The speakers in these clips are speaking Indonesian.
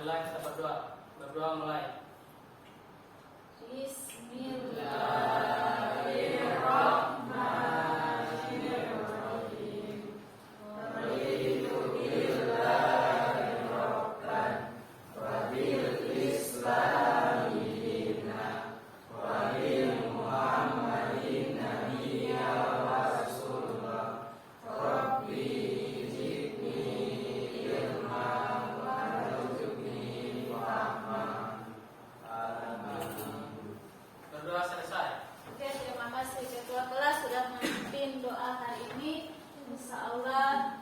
Alhamdulillah, kita berdoa. Berdoa mulai. Bismillahirrahmanirrahim. Raditu billahi rabban wa bil islami dinan wa bil muhammadin nabiyya wa rasulullah. Rabbi zidni ilman warzuqni fahman. Berdoa selesai. Oke, terima kasih ketua kelas sudah memimpin doa hari ini. Insya Allah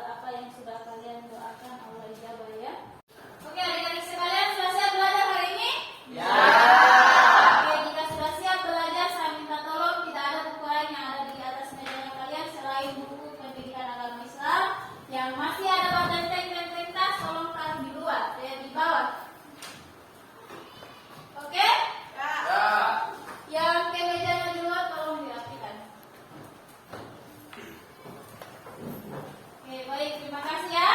apa yang sudah kalian doakan Allah ijabah ya. Oke, adik-adik sekalian sudah siap belajar hari ini? Ya. Oke, jika sudah siap belajar, saya minta tolong tidak ada buku lain yang ada di atas mejanya kalian selain buku pendidikan agama Islam. Yang masih ada benteng-benteng tas, tolong taruh di luar, di bawah. Oke? Yang ke mejanya di luar tolong dirapikan. Oke, baik, terima kasih ya.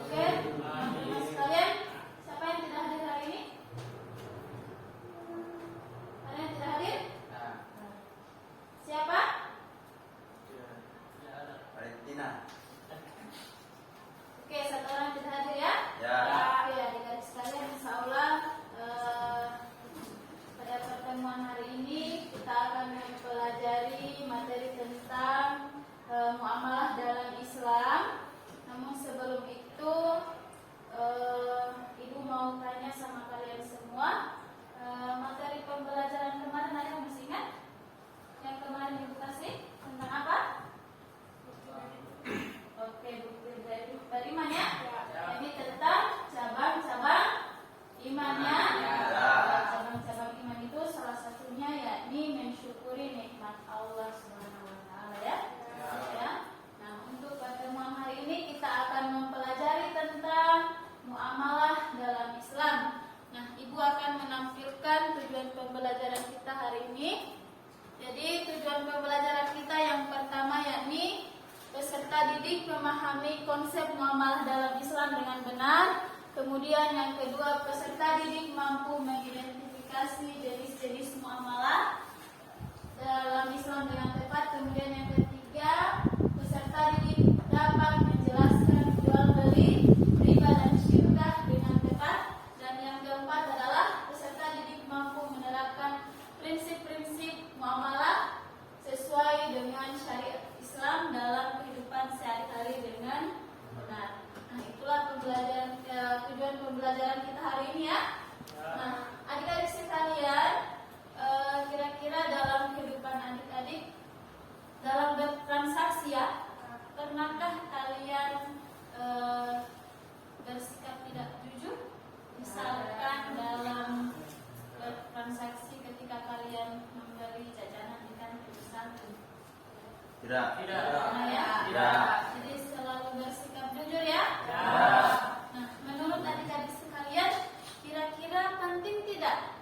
Oke, teman-teman sekalian, siapa yang tidak hadir hari ini? Ada yang tidak hadir? Siapa? Valentina. Oke, satu orang tidak hadir ya. Ya. Oke, adik-adik sekalian, insya Allah pada pertemuan hari ini kita akan mempelajari materi tentang muamalah dalam Islam. Namun sebelum itu, Ibu mau tanya sama kalian semua, materi pembelajaran kemarin ada yang masih ingat? Yang kemarin Ibu kasih tentang apa? Oke, bukti dari iman ya? Ini tentang cabang-cabang imannya. Cabang-cabang iman itu salah satunya yakni mensyukuri nikmat Allah Subhanahu wa taala ya. Ya. Nah, untuk pertemuan hari ini kita akan mempelajari tentang muamalah dalam Islam. Nah, Ibu akan menampilkan tujuan pembelajaran kita hari ini. Jadi, tujuan pembelajaran kita yang pertama yakni peserta didik memahami konsep muamalah dalam Islam dengan benar. Kemudian yang kedua, peserta didik mampu mengidentifikasi jenis-jenis muamalah dalam Islam dengan tepat. Kemudian yang ketiga, peserta didik dapat menjelaskan jual beli, riba dan syirkah dengan tepat. Dan yang keempat adalah peserta didik mampu menerapkan prinsip-prinsip muamalah sesuai dengan syariat Islam dalam kehidupan sehari-hari dengan benar. Nah, itulah tujuan pembelajaran kita hari ini ya. Nah, adik-adik sekalian, kira-kira dalam kehidupan adik-adik dalam bertransaksi ya, pernahkah kalian bersikap tidak jujur? Misalkan dalam bertransaksi ketika kalian membeli jajanan di kantin misalkan. Tidak. Nah, ya? Tidak. Jadi selalu bersikap jujur ya. Nah, menurut adik-adik sekalian, kira-kira penting tidak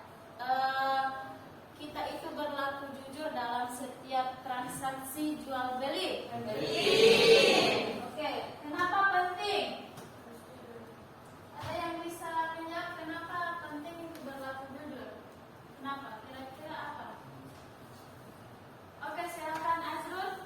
kita itu berlaku jujur dalam setiap transaksi jual beli? Penting. Oke, kenapa penting? Ada yang bisa menjawab kenapa penting itu berlaku jujur? Kenapa? Kira-kira apa? Oke, silakan Azrul.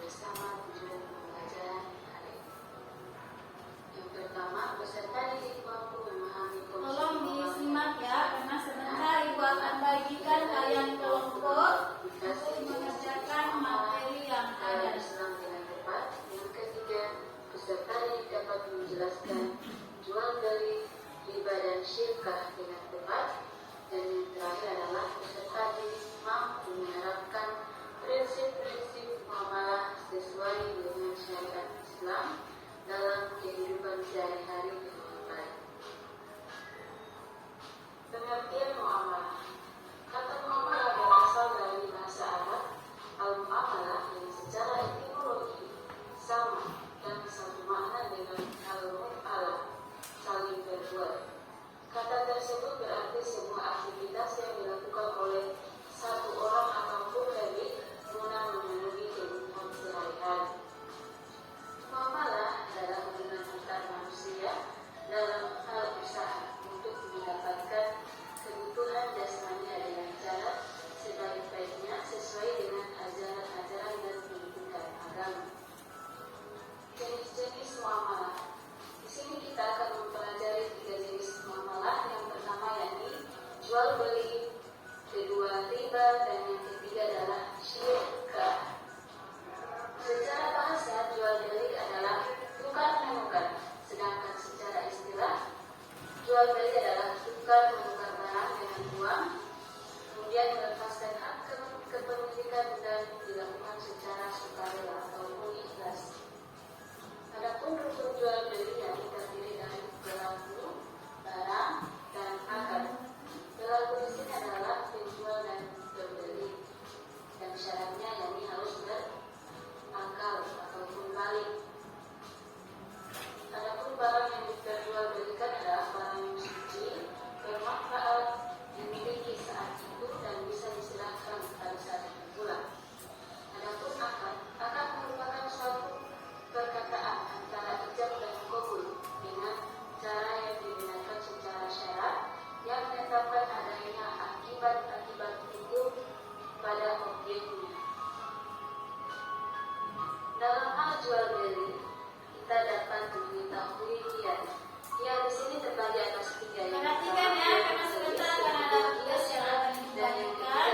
bersama tujuan pembelajaran hari ini. Yang pertama, peserta didik mampu memahami Tolong disimak ya, karena sebentar Ibu akan bagikan kalian kelompok untuk mengerjakan materi yang ada. Islam dengan tepat. Yang ketiga, peserta didik dapat menjelaskan jual beli, riba dan syirkah dengan tepat. Dan yang terakhir adalah peserta didik mampu menerapkan prinsip-prinsip muamalah sesuai dengan syariat Islam dalam kehidupan sehari-hari dengan baik. Pengertian muamalah. Kata muamalah berasal dari bahasa Arab al-muamalah yang secara etimologi sama dan satu makna dengan al-mu'alah, saling berbuat. Kata tersebut berarti semua aktivitas yang dilakukan oleh satu orang ataupun lebih guna memenuhi kebutuhan sehari-hari. Muamalah adalah hubungan antar manusia dalam hal usaha untuk mendapatkan kebutuhan jasmani dengan cara sebaik-baiknya sesuai dengan ajaran-ajaran dan pendidikan agama. Jenis-jenis muamalah. Di sini kita akan mempelajari 3 jenis muamalah. Yang pertama yakni jual beli, kedua riba, dan yang ketiga adalah syirkah. Secara bahasa, jual beli adalah tukar menukar, sedangkan secara istilah jual beli adalah tukar menukar barang dengan uang, kemudian melepaskan hak kepemilikan dan dilakukan secara sukarela ataupun ikhlas. Adapun rukun jual beli yang terdiri dari pelaku, barang, dan akad. Pelaku di sini adalah penjual dan pembeli, dan syaratnya yakni harus berakal ataupun balik. Adapun barang yang diperjualbelikan adalah barang yang suci, bermanfaat, dimiliki saat itu dan bisa diserahkan pada saat itu pula. Adapun akad merupakan suatu perkataan antara ijab dan qabul dengan cara yang digunakan secara syarat yang menetapkan adanya akibat-akibat hukum pada objeknya. Dalam hal jual beli, kita dapat mengetahui kiat. Kiat di sini terbagi atas 3. Perhatikan ya, karena sebentar akan ada tugas yang akan dibagikan.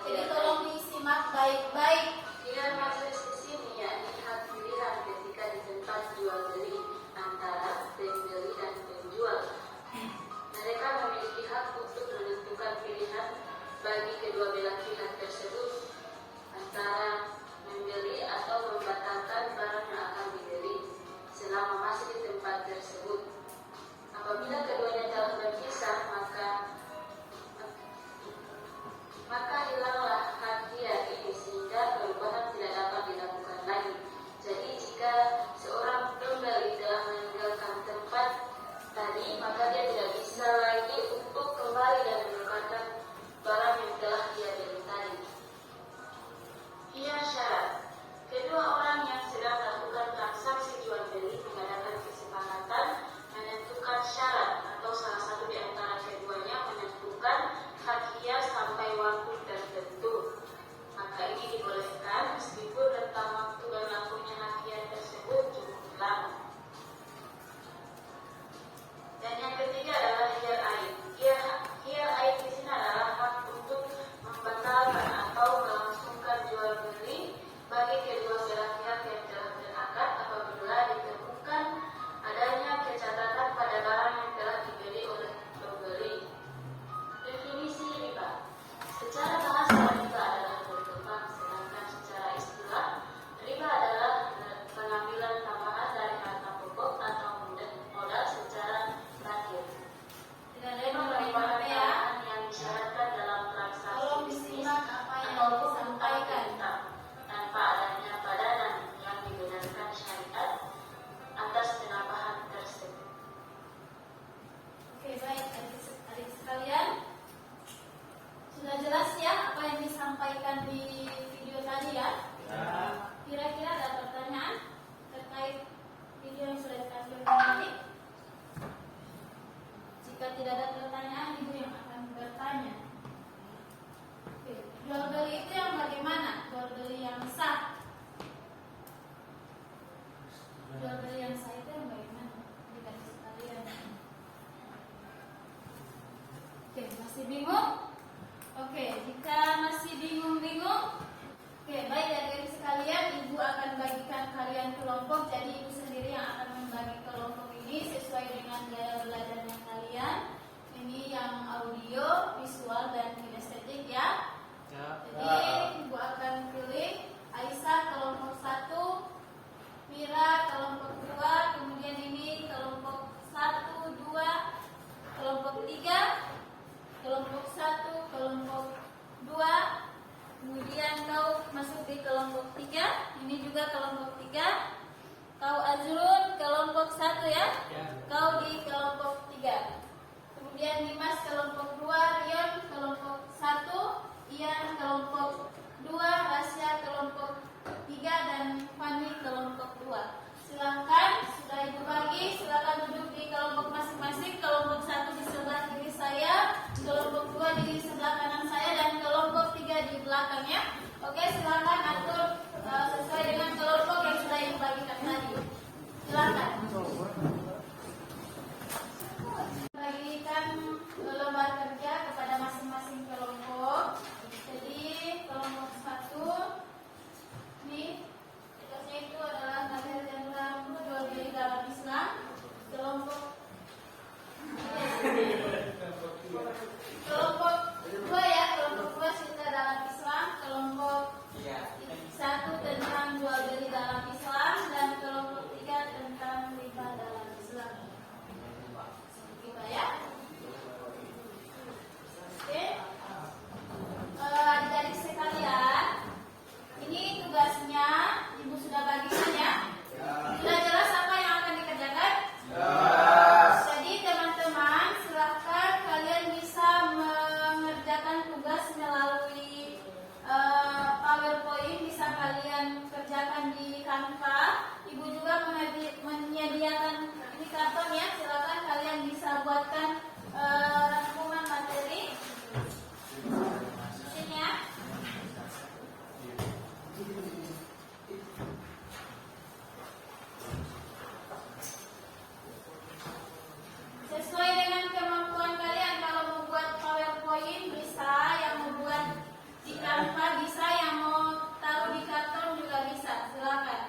Jadi tolong disimak baik-baik. Kiat maksud di sini yakni hak pilihan ketika di tempat jual beli antara pembeli dan penjual. Mereka memiliki hak untuk menentukan pilihan bagi kedua belah pihak tersebut antara membeli atau membatalkan barang yang akan dibeli selama masih di tempat tersebut. Apabila keduanya telah berpisah, maka hilanglah hak dia ini sehingga perbuatan tidak dapat dilakukan lagi. Jadi jika seorang pembeli telah meninggalkan tempat tadi, maka dia tidak bisa lagi untuk kembali dan menukarkan barang yang telah dia beli tadi. Ia syarat. Kedua orang yang sedang melakukan transaksi jual beli mengadakan kesepakatan menentukan syarat atau salah satu di antara keduanya menentukan hak hias sampai waktu tertentu. Maka ini dibolehkan meskipun rentang waktu berlakunya hak hias tersebut cukup lama. Dan yang ketiga adalah hiyar aib. Hiyar aib di sini adalah hak untuk membatalkan atau melangsungkan jual beli bagi kedua belah pihak yang telah berakad apabila ditemukan adanya kecacatan pada barang yang telah dibeli oleh pembeli. Definisi riba. Secara bahasa riba adalah berkembang, sedangkan secara istilah riba adalah pengambilan tambahan dari harta pokok atau modal secara lahir. Tidak ada Riba merupakan tambahan yang disyaratkan dalam transaksi Tolong bisnis disimak apa yang ataupun disampaikan. tanpa adanya pada juga kelompok 3. Kau Azrun kelompok 1 ya. Ya. Kau di kelompok 3. Kemudian Dimas kelompok 2, Rion kelompok 1, Ian kelompok 2, Rasya kelompok 3, dan Fani kelompok 2. Silahkan, sudah Ibu bagi, silakan duduk di kelompok masing-masing. Kelompok 1 di sebelah kiri saya, kelompok 2 di sebelah kanan saya, dan kelompok 3 di belakangnya. Oke, silakan atur sesuai dengan kelompok yang sudah Ibu bagikan tadi. Silakan. Bagikan lembar kerja kepada masing-masing kelompok. Jadi kelompok 1 ini tugasnya itu adalah materi tentang jual beli dalam Islam. Kelompok 2 ya, kelompok 2 cerita dalam Islam. Kelompok 1 tentang jual beli dalam Islam, dan kelompok 3 tentang riba dalam Islam. Gitu ya. Oke. Adik-adik sekalian, ini tugasnya Ibu sudah bagikan ya. Sudah jelas apa yang akan dikerjakan? Jadi teman-teman, silahkan kalian bisa mengerjakan tugas melalui PowerPoint, bisa kalian kerjakan di Canva. Ibu juga menyediakan ini karton ya, silakan kalian bisa buatkan rangkuman materi. Sini ya. Sesuai dengan kemampuan kalian, kalau mau buat PowerPoint bisa, yang mau buat di Canva bisa, yang mau taruh di karton juga bisa, silakan.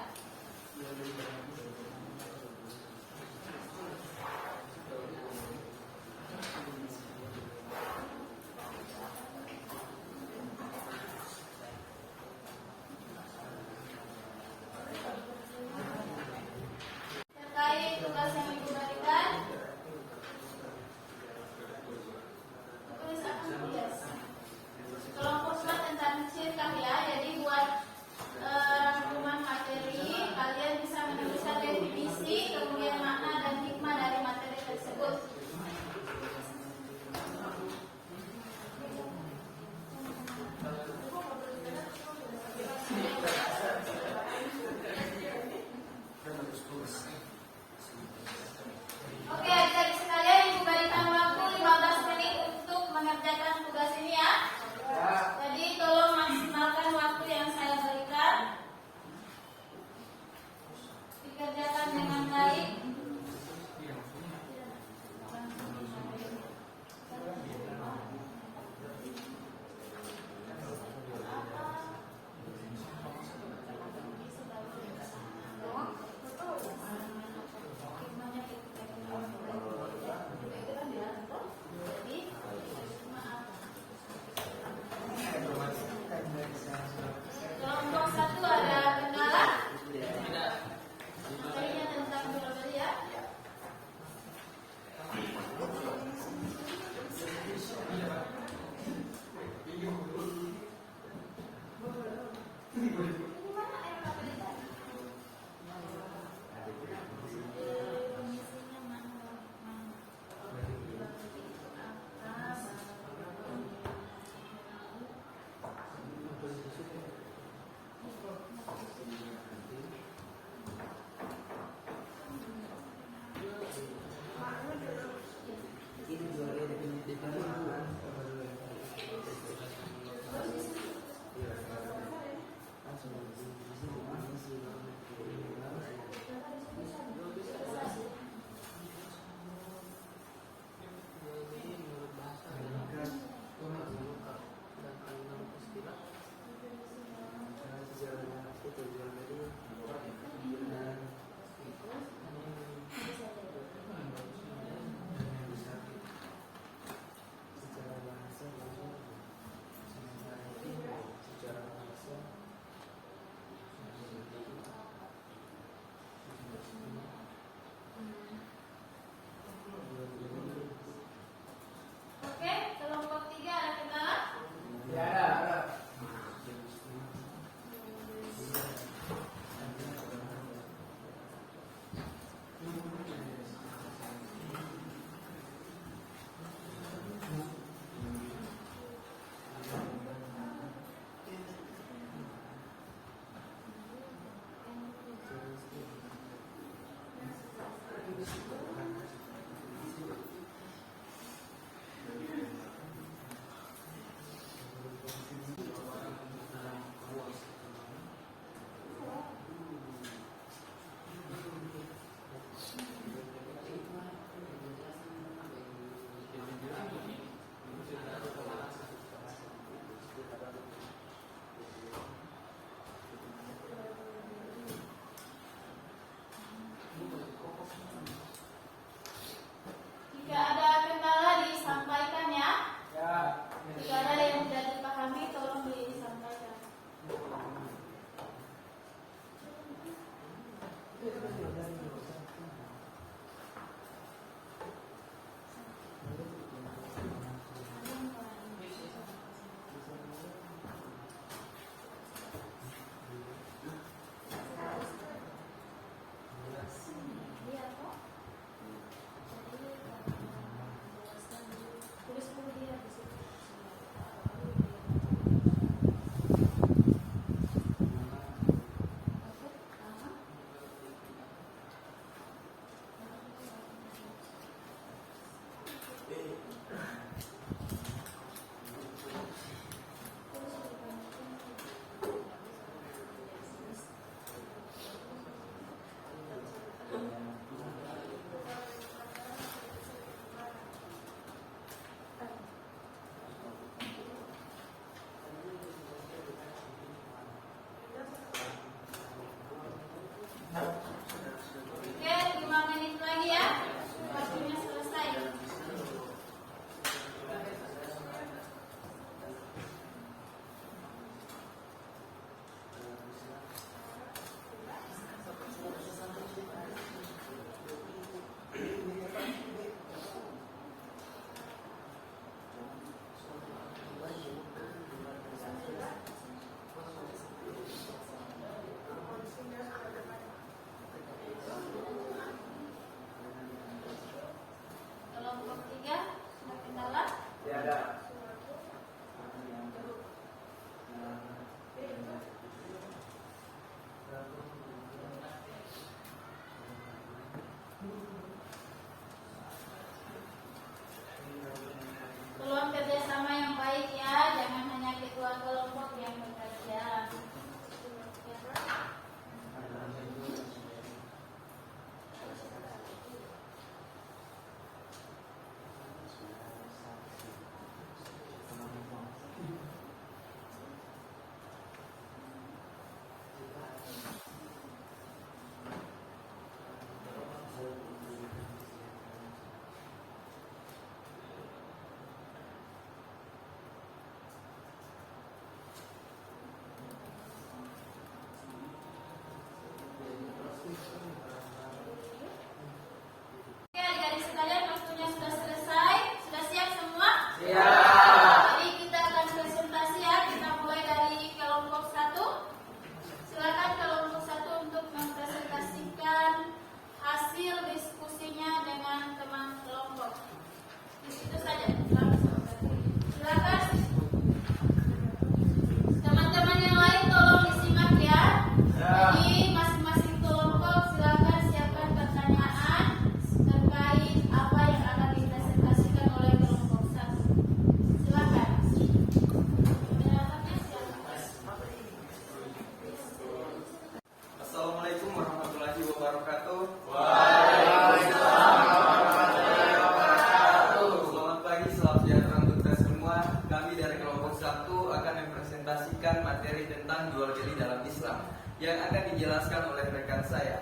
Islam yang akan dijelaskan oleh rekan saya.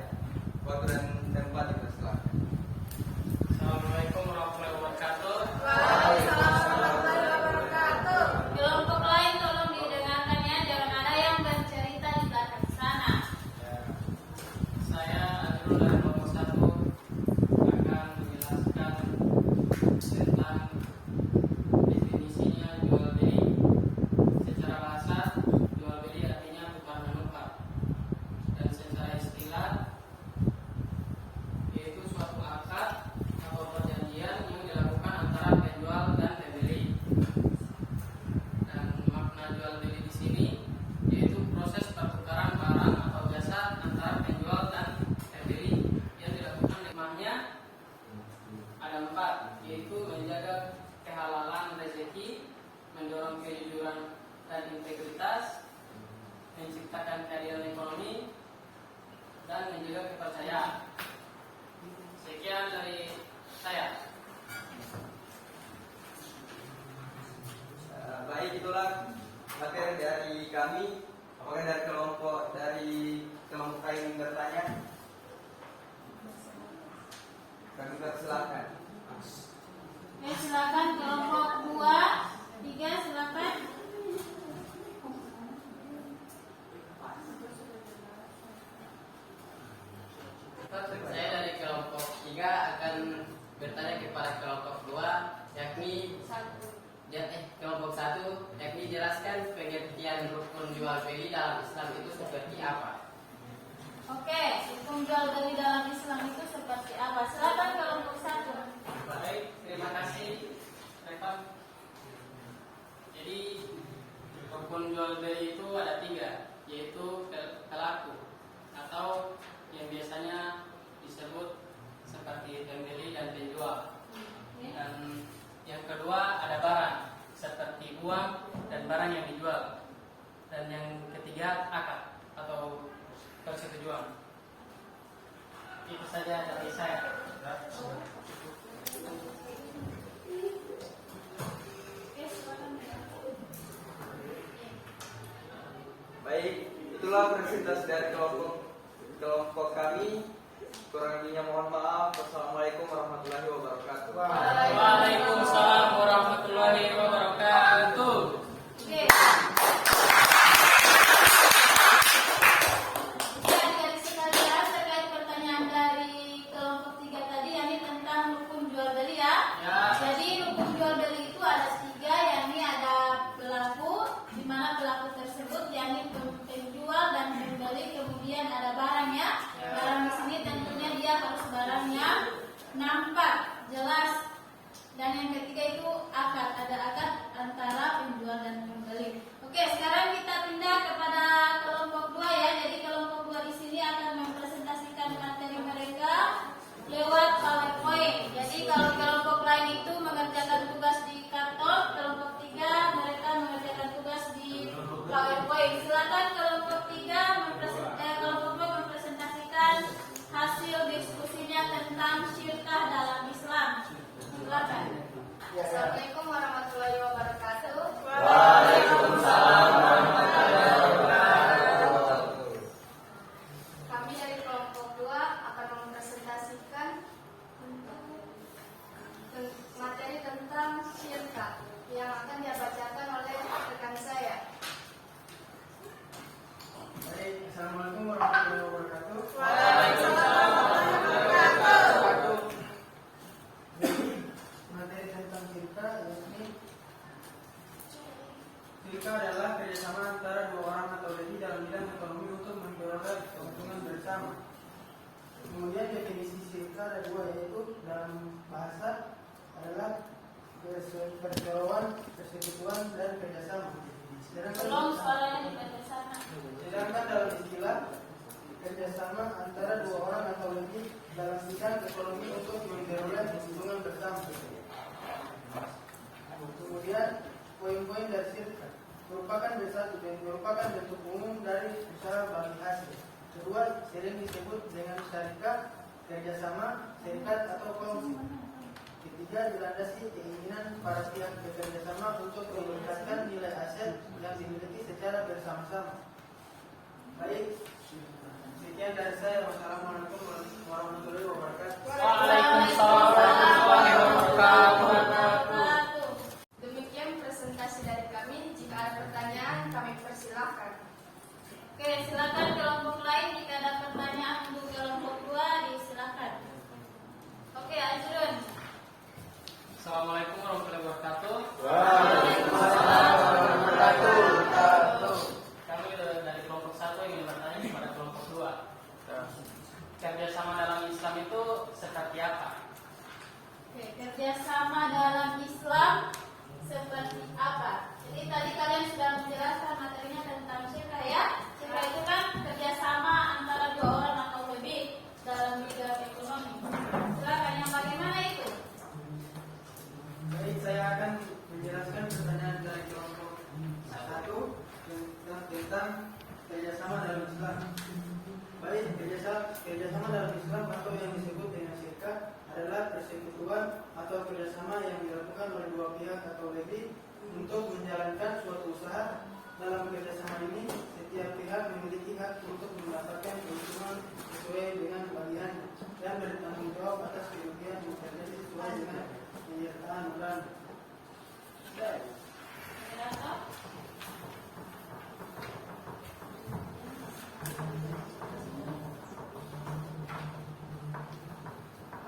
Waktu dan tempat dipersilakan. Assalamualaikum warahmatullahi wabarakatuh. Waalaikumsalam warahmatullahi wabarakatuh. Kelompok lain tolong didengarkan ya, jangan ada yang bercerita di belakang sana. Saya Azrul dari kelompok 1 akan menjelaskan tentang definisinya jual beli. Secara bahasa, jual beli artinya tukar menukar, dan secara istilah yaitu suatu akad atau perjanjian yang dilakukan antara penjual dan pembeli. Dan makna jual beli di sini yaitu proses pertukaran barang atau jasa antara penjual dan pembeli yang dilakukan. Hikmahnya ada 4, yaitu menjaga kehalalan rezeki, mendorong kejujuran dan integritas, menciptakan keadilan ekonomi, dan menjaga kepercayaan. Sekian dari saya. Baik, itulah materi dari kami. Apakah dari kelompok lain bertanya? Kami persilakan. Oke, silakan kelompok 2, 3 silakan. Saya dari kelompok 3 akan bertanya kepada kelompok 2, yakni kelompok 1, yakni jelaskan pengertian rukun jual beli dalam Islam itu seperti apa. Oke, hukum jual beli dalam Islam itu seperti apa? Silakan kelompok 1. Baik, terima kasih Rekan. Jadi rukun jual beli itu ada 3, yaitu pelaku atau yang biasanya disebut seperti pembeli dan penjual. Dan yang kedua ada barang seperti uang dan barang yang dijual. Dan yang ketiga akad atau persetujuan. Itu saja dari saya. Baik, itulah presentasi dari kelompok kami. Kurang lebihnya mohon maaf. Wassalamualaikum warahmatullahi wabarakatuh. Waalaikumsalam warahmatullahi wabarakatuh. Oke. Adik-adik sekalian, terkait pertanyaan dari kelompok 3 tadi, yakni tentang hukum jual beli ya. Jadi hukum jual beli itu ada 3, yakni ada pelaku, di mana pelaku tersebut yakni penjual dan pembeli, kemudian ada barangnya. Barang di sini tentunya dia harus barang yang nampak, jelas. Dan yang ketiga itu akad, ada akad antara penjual dan pembeli. Oke, sekarang kita pindah kepada kelompok 2 ya. Jadi kelompok 2 di sini akan mempresentasikan materi mereka lewat PowerPoint. Jadi kalau kelompok lain itu mengerjakan tugas di karton, kelompok 3 mereka mengerjakan tugas di PowerPoint. Silakan kelompok 3 kelompok 2 mempresentasikan hasil diskusinya tentang syirkah dalam Islam. Silakan. Assalamualaikum warahmatullahi wabarakatuh. Waalaikumsalam warahmatullahi wabarakatuh. Kami dari kelompok 2 akan mempresentasikan materi tentang syirkah yang akan dibacakan oleh rekan saya. Baik, Assalamualaikum warahmatullahi wabarakatuh. Waalaikumsalam warahmatullahi wabarakatuh. Jadi, materi tentang syirkah yakni syirkah adalah kerjasama antara 2 orang atau lebih dalam bidang ekonomi untuk memperoleh keuntungan bersama. Kemudian definisi syirkah ada 2, yaitu dalam bahasa adalah perseteruan, persekutuan, dan kerjasama. Tolong suaranya dibaca sana. Sedangkan dalam istilah kerjasama antara 2 orang atau lebih dalam bidang ekonomi untuk memperoleh keuntungan bersama. Kemudian poin-poin dari syirkah merupakan bentuk umum dari usaha bagi hasil. Kedua, sering disebut dengan syarikat, kerjasama, serikat atau kongsi. Ketiga, dilandasi keinginan para pihak bekerjasama untuk meningkatkan nilai aset yang dimiliki secara bersama-sama. Baik, sekian dari saya. Wassalamualaikum warahmatullahi wabarakatuh. Waalaikumsalam warahmatullahi wabarakatuh. Demikian presentasi dari kami. Jika ada pertanyaan, kami persilahkan. Oke, silakan kelompok lain jika ada pertanyaan untuk kelompok 2 disilakan. Oke, Azrun. Assalamualaikum warahmatullahi wabarakatuh. Waalaikumsalam warahmatullahi wabarakatuh. Kami dari kelompok 1 ingin bertanya kepada kelompok 2. Kerjasama dalam Islam itu seperti apa? Oke, kerjasama dalam Islam seperti apa? Jadi tadi kalian sudah menjelaskan materinya tentang syirka ya. Syirka itu kan kerjasama antara 2 orang atau lebih dalam bidang ekonomi. Silakan, yang bagaimana itu? Baik, saya akan menjelaskan pertanyaan dari kelompok 1 tentang kerjasama dalam Islam. Baik, kerjasama dalam Islam atau yang disebut dengan syirka adalah persekutuan atau kerjasama yang dilakukan oleh 2 pihak atau lebih untuk menjalankan suatu usaha. Dalam kerjasama ini, setiap pihak memiliki hak untuk mendapatkan keuntungan sesuai dengan bagiannya dan bertanggung jawab atas kerugian yang terjadi sesuai dengan penyertaan orang.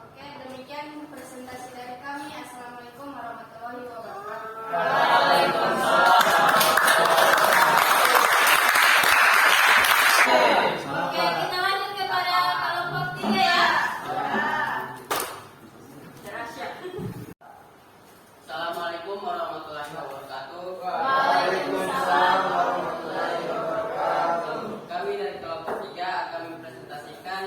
Oke, demikian presentasi dari kami. Assalamualaikum warahmatullahi wabarakatuh. Oke, kita lanjut kepada kelompok 3 ya. Assalamualaikum warahmatullahi wabarakatuh. Waalaikumsalam warahmatullahi wabarakatuh. Kami dari kelompok 3 akan mempresentasikan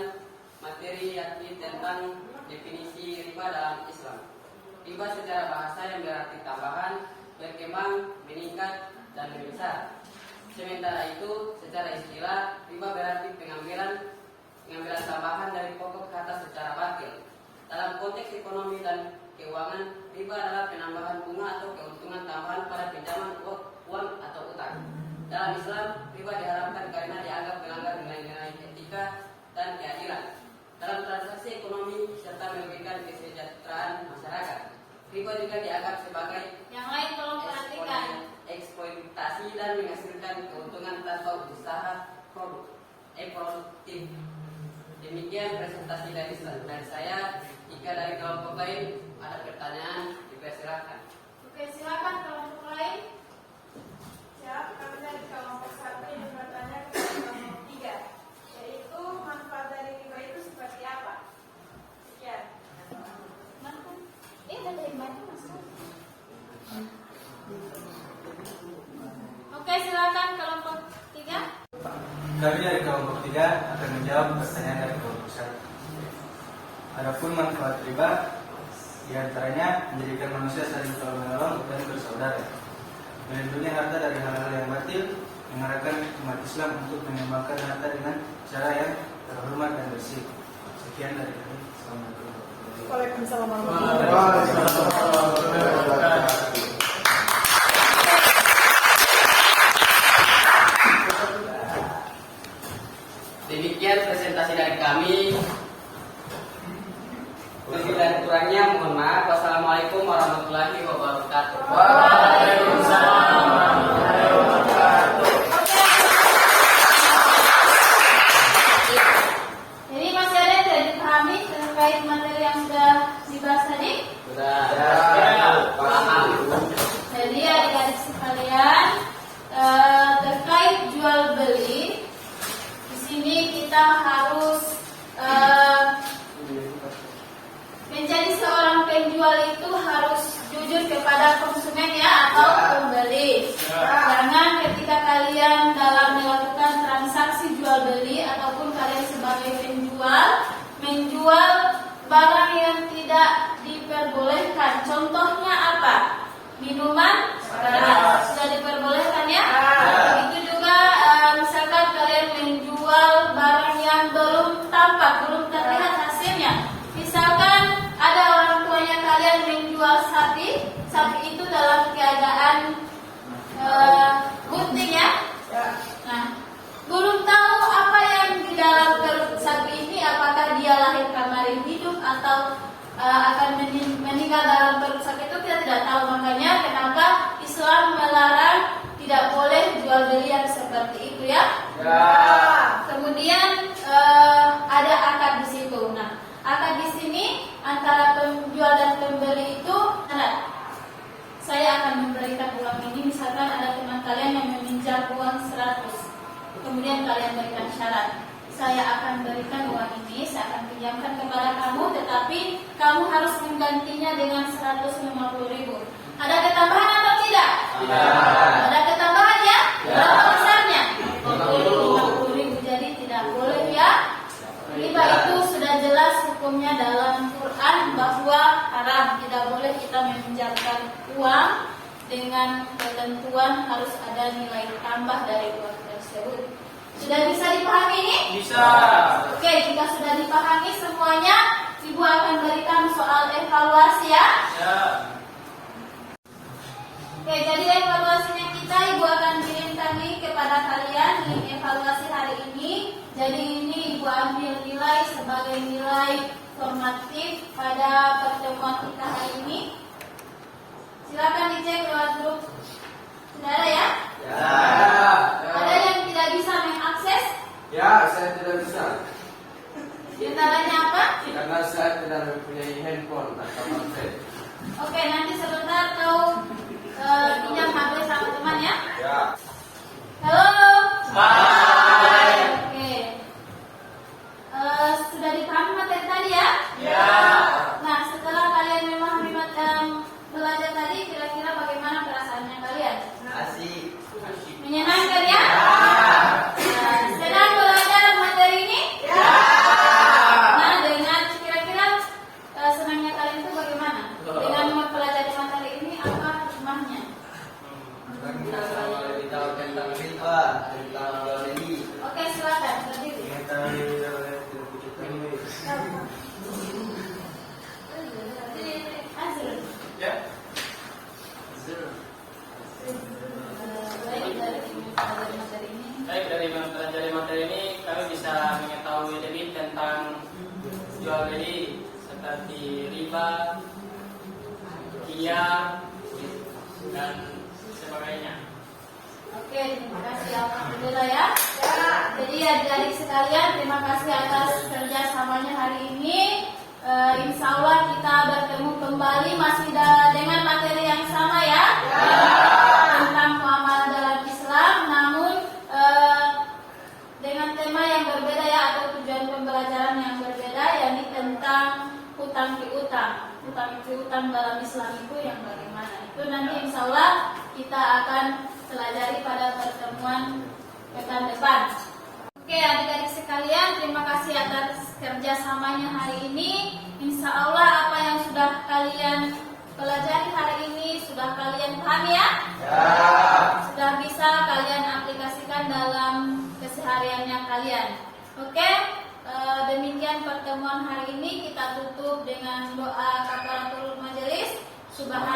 materi yakni tentang definisi riba dalam Islam. Riba secara bahasa yang berarti tambahan, berkembang, meningkat, dan membesar. Sementara itu, secara istilah, riba berarti pengambilan tambahan dari pokok ke atas secara batil. Dalam konteks ekonomi dan keuangan, riba adalah penambahan bunga atau keuntungan tambahan pada pinjaman uang atau utang. Dalam Islam, riba diharamkan karena dianggap melanggar nilai-nilai etika dan keadilan dalam transaksi ekonomi serta merugikan kesejahteraan masyarakat. Riba juga dianggap sebagai Yang lain tolong perhatikan. eksploitasi dan menghasilkan keuntungan tanpa usaha produktif. Demikian presentasi dari saya. Jika dari kelompok lain ada pertanyaan, dipersilakan. Oke, silakan kelompok lain. Siap, kami dari kelompok 1 ingin bertanya kepada kelompok 3, yaitu manfaat dari riba itu seperti apa? Sekian. Dari mana Mas? Oke, silakan kelompok 3. Kami dari kelompok 3 akan menjawab pertanyaan dari kelompok 1. Adapun manfaat riba, diantaranya menjadikan manusia saling tolong-menolong dan bersaudara, melindungi harta dari hal-hal yang batil, mengarahkan umat Islam untuk mengembangkan harta dengan cara yang terhormat dan bersih. Sekian dari kami. Assalamualaikum. Waalaikumsalam Demikian presentasi dari kami. Lebih dan kurangnya mohon maaf. Wassalamualaikum warahmatullahi wabarakatuh. Waalaikumsalam warahmatullahi wabarakatuh. Jadi masih ada yang tidak dipahami terkait materi yang sudah dibahas tadi? Sudah paham. Jadi adik-adik sekalian, terkait jual beli, di sini kita harus menjadi seorang penjual itu harus jujur kepada konsumen ya atau pembeli. Jangan ketika kalian dalam melakukan transaksi jual beli ataupun kalian sebagai penjual menjual barang yang tidak diperbolehkan. Contohnya apa? Minuman keras sudah diperbolehkan ya. Begitu juga misalkan kalian menjual barang yang belum tampak, belum terlihat hasilnya. Misalkan ada orang tuanya kalian menjual sapi itu dalam keadaan gunting ya. Nah, belum tahu tinggal dalam perusak itu kita tidak tahu. Makanya kenapa Islam melarang tidak boleh jual beli yang seperti itu ya. Kemudian ada akad di situ. Nah, akad di sini antara penjual dan pembeli itu ada. Saya akan memberikan uang ini, misalkan ada teman kalian yang meminjam uang 100, kemudian kalian berikan syarat, saya akan berikan uang ini, saya akan pinjamkan kepada kamu, tetapi kamu harus menggantinya dengan 150.000. Ada ketambahan atau tidak? Ada ketambahan ya? Berapa besarnya? 50.000. Jadi tidak boleh ya. Riba itu sudah jelas hukumnya dalam Quran bahwa haram, tidak boleh kita meminjamkan uang dengan ketentuan harus ada nilai tambah dari uang tersebut. Sudah bisa dipahami ini? Bisa. Oke, jika sudah dipahami semuanya, Ibu akan berikan soal evaluasi ya. Ya. Oke, jadi evaluasinya kita Ibu akan kirimkan nih kepada kalian link evaluasi hari ini. Jadi ini Ibu ambil nilai sebagai nilai formatif pada pertemuan kita hari ini. Silakan dicek lewat grup. Sudah ada ya? Ada yang tidak bisa mengakses? Ya, saya tidak bisa. Diantaranya apa? Karena saya tidak mempunyai handphone atau HP. Oke, nanti sebentar kau pinjam HP sama teman ya. Ya. Halo. Hai. Oke. Sudah dipahami materi tadi ya? Ya. Nah, setelah kalian memahami belajar tadi, kira-kira bagaimana perasaannya kalian? Asik. Menyenangkan ya? Nah, senang belajar materi ini? Nah, dengan kira-kira senangnya kalian itu bagaimana? Dengan mempelajari materi ini, apa hikmahnya? Kalau tahu tentang riba, tentang jual beli. Oke, silakan berdiri. Azrul. Ya. Baik, dari materi ini. Baik, dari mempelajari materi ini kami bisa mengetahui lebih tentang jual beli seperti riba, qiyam, dan sebagainya. Oke, terima kasih alhamdulillah ya. Jadi adik-adik sekalian, terima kasih atas kerjasamanya hari ini. Insya Allah kita bertemu kembali masih dengan materi yang sama ya. Tentang muamalah dalam Islam, namun dengan tema yang berbeda ya, atau tujuan pembelajaran yang berbeda, yakni tentang hutang piutang. Hutang piutang dalam Islam itu yang bagaimana? Itu nanti insya Allah kita akan pelajari pada pertemuan pekan depan. Oke, adik-adik sekalian, terima kasih atas kerjasamanya hari ini. Insya Allah apa yang sudah kalian pelajari hari ini sudah kalian pahami ya? Sudah bisa kalian aplikasikan dalam kesehariannya kalian. Oke, demikian pertemuan hari ini. Kita tutup dengan doa kafaratul majelis. Subhanallah.